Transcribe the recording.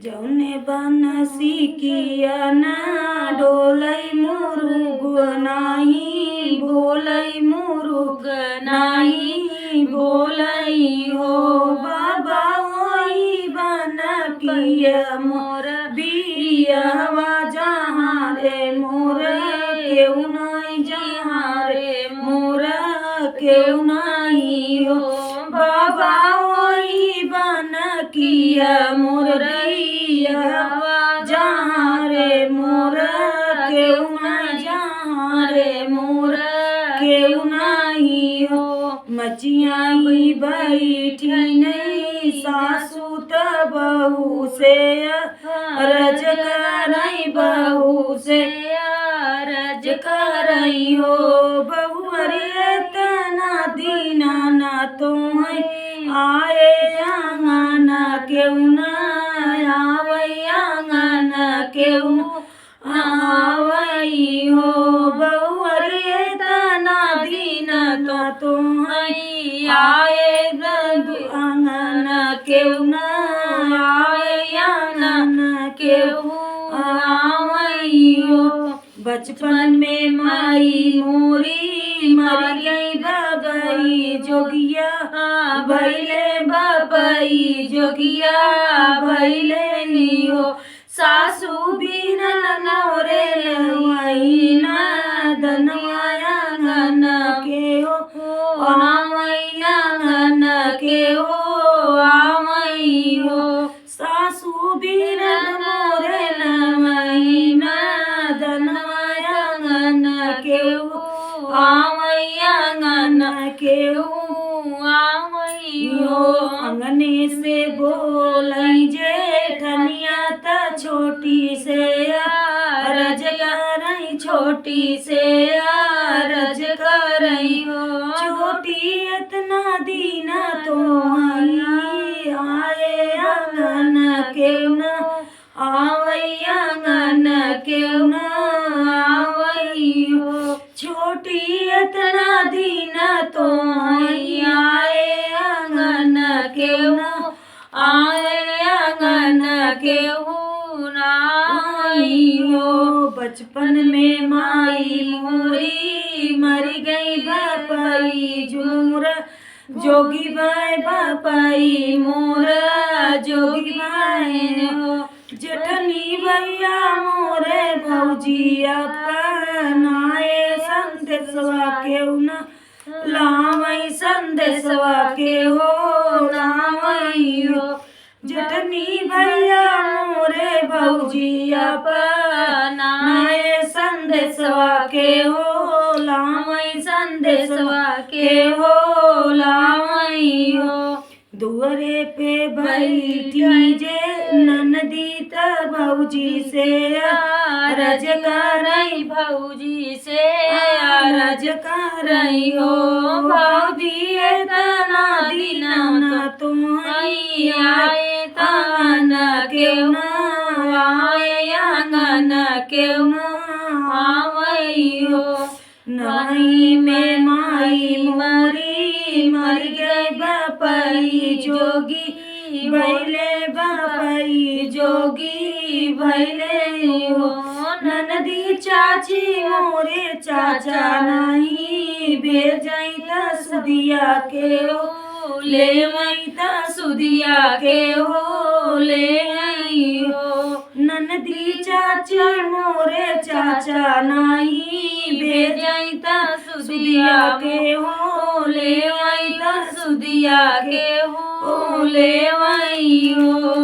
जौने बनसी किया ना डोलै मुरुग नाही बोलै मुरुग नाही बोलै हो बाबा ओई बन किया मोर बियावा जहाँ रे मोर केहू नहीं जहाँ रे मोर केहू नहीं हो बाबा ओई बन किया मोर बियावा जहाँ रे मोर केहू नहीं जहाँ रे मोर केहू नहीं हो मचियाई बैठी नहीं सासू त बहू से रज करई बहू से रज करई हो बहू अरे तना दीना ना तो आए आंगन केहू न आवई आंगन केहू आवई हो बहू अरे तना दीना तो आए आंगन केहू न आए आंगन केहू आवई हो बचपन में माई मोरी मर गई बबई जोगिया भैले बबई जोगिया भैले हो सासू बिन नौरे लवई ना धनवाया ngन के हो आवैया ngन के हो आवई हो सासू बिन मोरे लवई ना धनवाया ngन के हो आवैया ngन के हो आवई हो अंगने से बोलै जेठनिया त छोटी से रज करई छोटी से रज करई हो छोटी इतना दीना तो आए आंगन केहू न आवई आंगन केहू न आवई हो छोटी इतना दीना तो आए आंगन केहू न आए आंगन केहू नाई हो बचपन में माई मोरी मरी गई बपई झूर जोगी भाई बपई मोर जोगी भाई हो जेठनी भैया मोरे भौजी अपनाए संदेशवा केहू न लावई संदेशवा के हो लावई हो जेठनी भैया मोरे भौजी अपनाए संदेशवा के हो लावई संदेशवा के हो लावई हो दुअरे पे बैठी जे ननदी त भौजी से रज करई भौजी से रज करई हो भौजी तना दीना न तुम आए आंगन केहू न आए आंगन केहू न आवई हो नहीं में माई मोरी मर गई बपई जोगी भैले बपई जोगी भैले हो ननदी चाची मोरे चाचा नहीं भेजई त सुदिया के हो ले मई त सुदिया के हो ले आई हो ननदी चाची मोरे चाचा नहीं भेजई त सुदिया के हो ले आई त सुदिया के हो ले आई हो।